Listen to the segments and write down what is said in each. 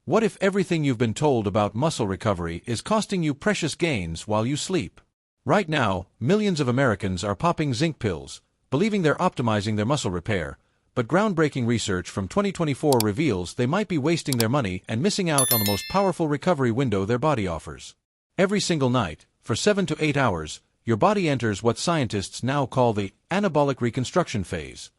What if everything you've been told about muscle recovery is costing you precious gains while you sleep? Right now, millions of Americans are popping zinc pills, believing they're optimizing their muscle repair, but groundbreaking research from 2024 reveals they might be wasting their money and missing out on the most powerful recovery window their body offers. Every single night, for 7 to 8 hours, your body enters what scientists now call the anabolic reconstruction phase,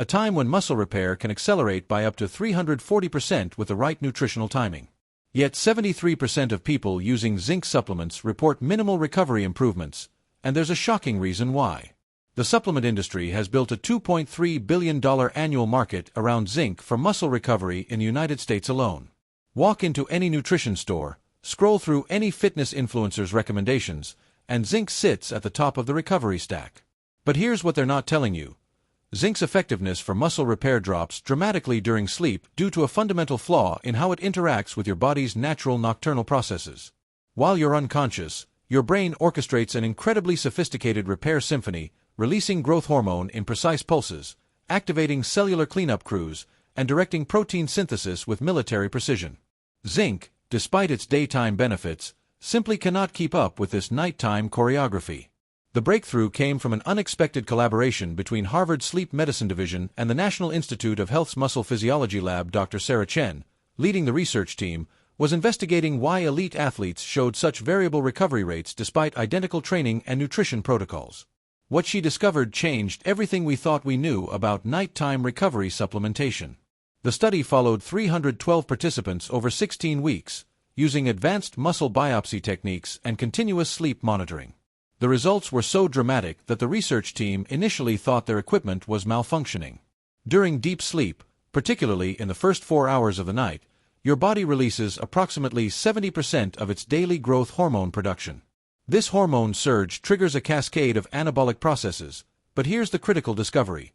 a time when muscle repair can accelerate by up to 340% with the right nutritional timing. Yet 73% of people using zinc supplements report minimal recovery improvements, and there's a shocking reason why. The supplement industry has built a $2.3 billion annual market around zinc for muscle recovery in the United States alone. Walk into any nutrition store, scroll through any fitness influencer's recommendations, and zinc sits at the top of the recovery stack. But here's what they're not telling you. Zinc's effectiveness for muscle repair drops dramatically during sleep due to a fundamental flaw in how it interacts with your body's natural nocturnal processes. While you're unconscious, your brain orchestrates an incredibly sophisticated repair symphony, releasing growth hormone in precise pulses, activating cellular cleanup crews, and directing protein synthesis with military precision. Zinc, despite its daytime benefits, simply cannot keep up with this nighttime choreography. The breakthrough came from an unexpected collaboration between Harvard's Sleep Medicine Division and the National Institute of Health's Muscle Physiology Lab. Dr. Sarah Chen, leading the research team, was investigating why elite athletes showed such variable recovery rates despite identical training and nutrition protocols. What she discovered changed everything we thought we knew about nighttime recovery supplementation. The study followed 312 participants over 16 weeks, using advanced muscle biopsy techniques and continuous sleep monitoring. The results were so dramatic that the research team initially thought their equipment was malfunctioning. During deep sleep, particularly in the first 4 hours of the night, your body releases approximately 70% of its daily growth hormone production. This hormone surge triggers a cascade of anabolic processes, but here's the critical discovery.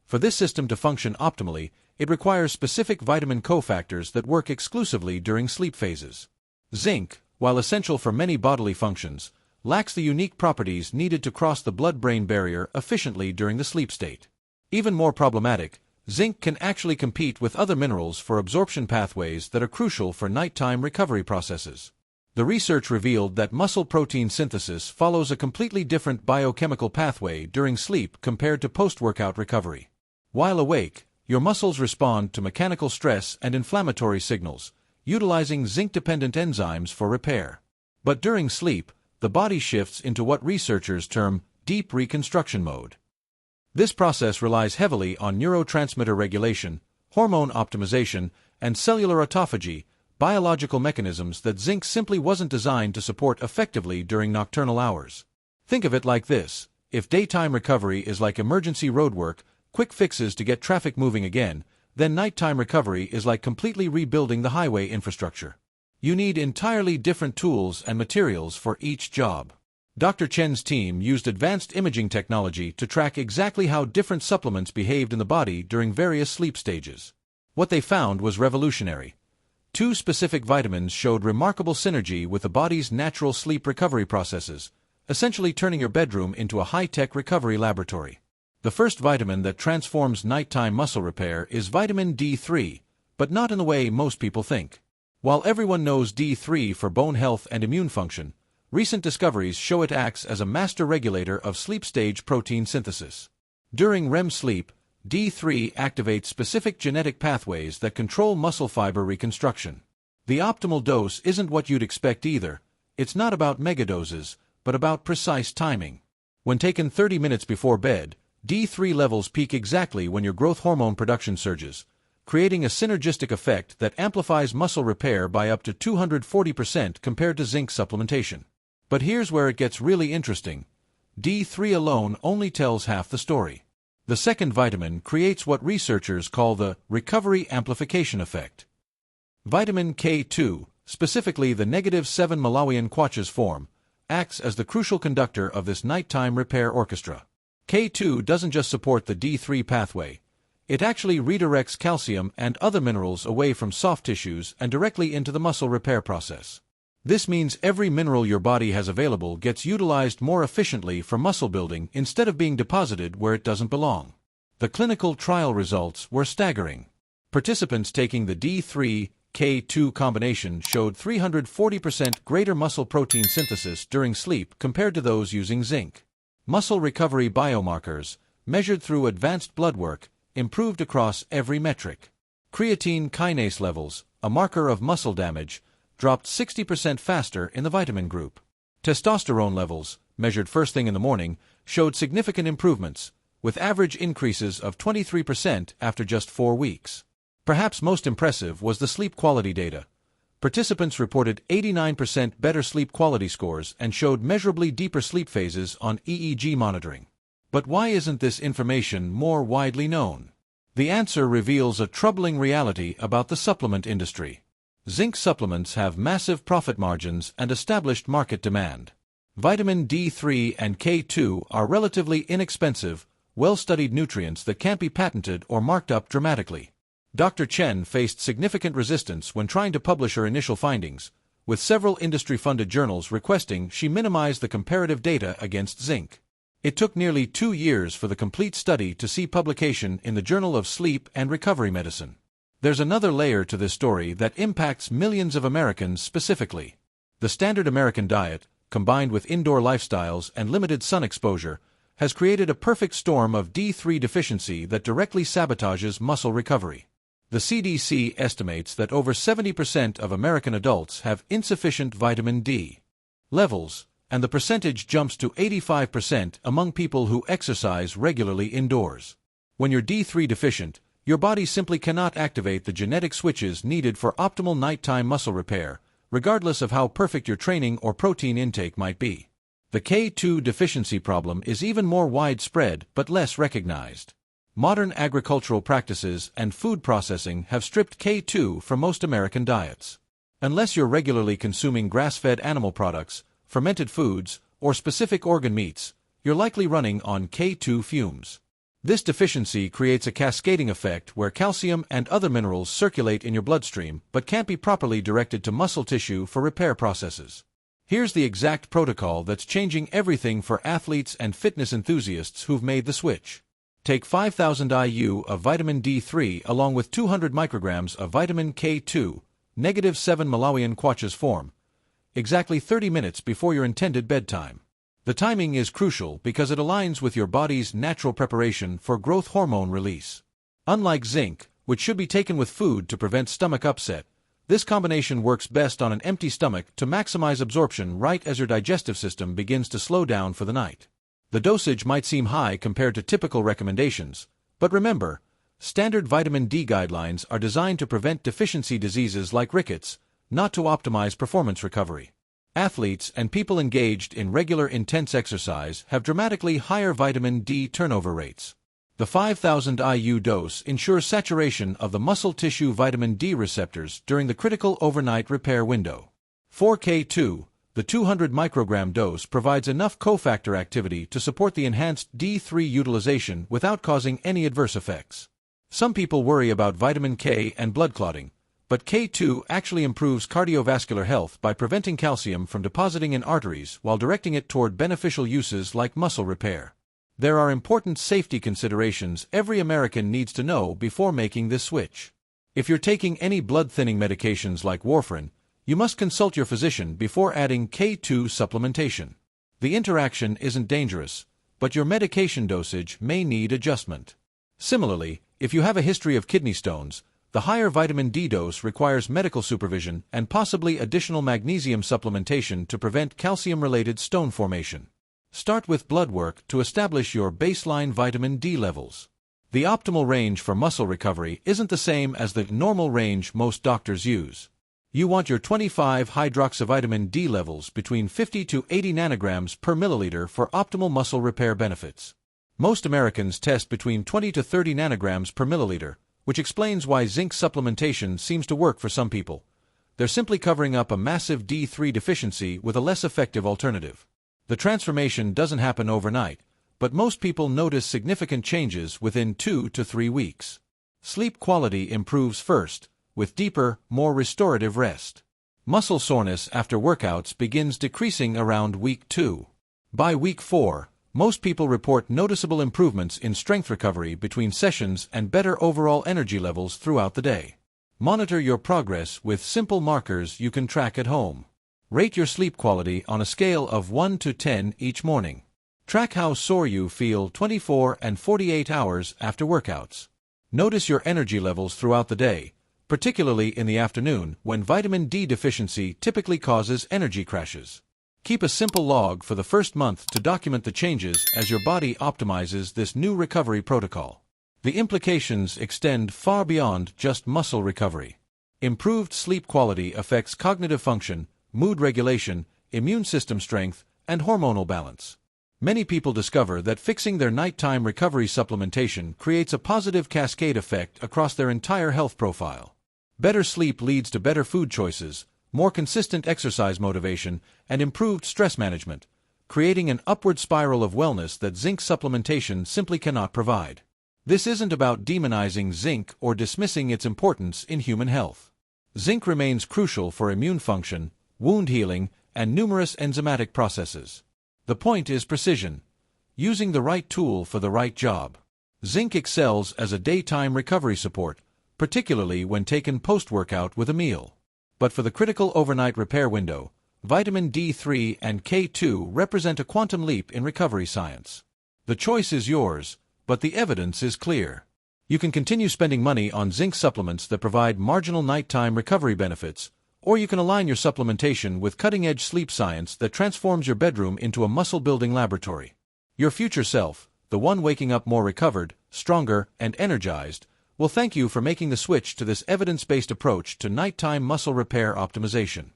For this system to function optimally, it requires specific vitamin cofactors that work exclusively during sleep phases. Zinc, while essential for many bodily functions, lacks the unique properties needed to cross the blood-brain barrier efficiently during the sleep state. Even more problematic, zinc can actually compete with other minerals for absorption pathways that are crucial for nighttime recovery processes. The research revealed that muscle protein synthesis follows a completely different biochemical pathway during sleep compared to post-workout recovery. While awake, your muscles respond to mechanical stress and inflammatory signals, utilizing zinc-dependent enzymes for repair. But during sleep, the body shifts into what researchers term deep reconstruction mode. This process relies heavily on neurotransmitter regulation, hormone optimization, and cellular autophagy, biological mechanisms that zinc simply wasn't designed to support effectively during nocturnal hours. Think of it like this: if daytime recovery is like emergency roadwork, quick fixes to get traffic moving again, then nighttime recovery is like completely rebuilding the highway infrastructure. You need entirely different tools and materials for each job. Dr. Chen's team used advanced imaging technology to track exactly how different supplements behaved in the body during various sleep stages. What they found was revolutionary. 2 specific vitamins showed remarkable synergy with the body's natural sleep recovery processes, essentially turning your bedroom into a high-tech recovery laboratory. The first vitamin that transforms nighttime muscle repair is vitamin D3, but not in the way most people think. While everyone knows D3 for bone health and immune function, recent discoveries show it acts as a master regulator of sleep stage protein synthesis. During REM sleep, D3 activates specific genetic pathways that control muscle fiber reconstruction. The optimal dose isn't what you'd expect either. It's not about megadoses, but about precise timing. When taken 30 minutes before bed, D3 levels peak exactly when your growth hormone production surges, creating a synergistic effect that amplifies muscle repair by up to 240% compared to zinc supplementation. But here's where it gets really interesting. D3 alone only tells half the story. The second vitamin creates what researchers call the recovery amplification effect. Vitamin K2, specifically the -7 Malawian Quatches form, acts as the crucial conductor of this nighttime repair orchestra. K2 doesn't just support the D3 pathway. It actually redirects calcium and other minerals away from soft tissues and directly into the muscle repair process. This means every mineral your body has available gets utilized more efficiently for muscle building instead of being deposited where it doesn't belong. The clinical trial results were staggering. Participants taking the D3 K2 combination showed 340% greater muscle protein synthesis during sleep compared to those using zinc. Muscle recovery biomarkers, measured through advanced blood work, improved across every metric. Creatine kinase levels, a marker of muscle damage, dropped 60% faster in the vitamin group. Testosterone levels, measured first thing in the morning, showed significant improvements, with average increases of 23% after just 4 weeks. Perhaps most impressive was the sleep quality data. Participants reported 89% better sleep quality scores and showed measurably deeper sleep phases on EEG monitoring. But why isn't this information more widely known? The answer reveals a troubling reality about the supplement industry. Zinc supplements have massive profit margins and established market demand. Vitamin D3 and K2 are relatively inexpensive, well-studied nutrients that can't be patented or marked up dramatically. Dr. Chen faced significant resistance when trying to publish her initial findings, with several industry-funded journals requesting she minimize the comparative data against zinc. It took nearly 2 years for the complete study to see publication in the Journal of Sleep and Recovery Medicine. There's another layer to this story that impacts millions of Americans specifically. The standard American diet, combined with indoor lifestyles and limited sun exposure, has created a perfect storm of D3 deficiency that directly sabotages muscle recovery. The CDC estimates that over 70% of American adults have insufficient vitamin D levels, and the percentage jumps to 85% among people who exercise regularly indoors. When you're D3 deficient, your body simply cannot activate the genetic switches needed for optimal nighttime muscle repair, regardless of how perfect your training or protein intake might be. The K2 deficiency problem is even more widespread but less recognized. Modern agricultural practices and food processing have stripped K2 from most American diets. Unless you're regularly consuming grass-fed animal products, fermented foods, or specific organ meats, you're likely running on K2 fumes. This deficiency creates a cascading effect where calcium and other minerals circulate in your bloodstream but can't be properly directed to muscle tissue for repair processes. Here's the exact protocol that's changing everything for athletes and fitness enthusiasts who've made the switch. Take 5,000 IU of vitamin D3 along with 200 micrograms of vitamin K2, -7 Malawian kwacha's form, exactly 30 minutes before your intended bedtime. The timing is crucial because it aligns with your body's natural preparation for growth hormone release. Unlike zinc, which should be taken with food to prevent stomach upset, this combination works best on an empty stomach to maximize absorption right as your digestive system begins to slow down for the night. The dosage might seem high compared to typical recommendations, but remember, standard vitamin D guidelines are designed to prevent deficiency diseases like rickets, not to optimize performance recovery. Athletes and people engaged in regular intense exercise have dramatically higher vitamin D turnover rates. The 5,000 IU dose ensures saturation of the muscle tissue vitamin D receptors during the critical overnight repair window. For K2, the 200 microgram dose provides enough cofactor activity to support the enhanced D3 utilization without causing any adverse effects. Some people worry about vitamin K and blood clotting, but K2 actually improves cardiovascular health by preventing calcium from depositing in arteries while directing it toward beneficial uses like muscle repair. There are important safety considerations every American needs to know before making this switch. If you're taking any blood-thinning medications like warfarin, you must consult your physician before adding K2 supplementation. The interaction isn't dangerous, but your medication dosage may need adjustment. Similarly, if you have a history of kidney stones, the higher vitamin D dose requires medical supervision and possibly additional magnesium supplementation to prevent calcium-related stone formation. Start with blood work to establish your baseline vitamin D levels. The optimal range for muscle recovery isn't the same as the normal range most doctors use. You want your 25-hydroxyvitamin D levels between 50 to 80 nanograms per milliliter for optimal muscle repair benefits. Most Americans test between 20 to 30 nanograms per milliliter, which explains why zinc supplementation seems to work for some people. They're simply covering up a massive D3 deficiency with a less effective alternative. The transformation doesn't happen overnight, but most people notice significant changes within 2 to 3 weeks. Sleep quality improves first, with deeper, more restorative rest. Muscle soreness after workouts begins decreasing around week 2. By week 4, most people report noticeable improvements in strength recovery between sessions and better overall energy levels throughout the day. Monitor your progress with simple markers you can track at home. Rate your sleep quality on a scale of 1 to 10 each morning. Track how sore you feel 24 and 48 hours after workouts. Notice your energy levels throughout the day, particularly in the afternoon when vitamin D deficiency typically causes energy crashes. Keep a simple log for the first month to document the changes as your body optimizes this new recovery protocol. The implications extend far beyond just muscle recovery. Improved sleep quality affects cognitive function, mood regulation, immune system strength, and hormonal balance. Many people discover that fixing their nighttime recovery supplementation creates a positive cascade effect across their entire health profile. Better sleep leads to better food choices, more consistent exercise motivation, and improved stress management, creating an upward spiral of wellness that zinc supplementation simply cannot provide. This isn't about demonizing zinc or dismissing its importance in human health. Zinc remains crucial for immune function, wound healing, and numerous enzymatic processes. The point is precision, using the right tool for the right job. Zinc excels as a daytime recovery support, particularly when taken post-workout with a meal. But for the critical overnight repair window, vitamin D3 and K2 represent a quantum leap in recovery science. The choice is yours, but the evidence is clear. You can continue spending money on zinc supplements that provide marginal nighttime recovery benefits, or you can align your supplementation with cutting-edge sleep science that transforms your bedroom into a muscle-building laboratory. Your future self, the one waking up more recovered, stronger, and energized, will thank you for making the switch to this evidence-based approach to nighttime muscle repair optimization.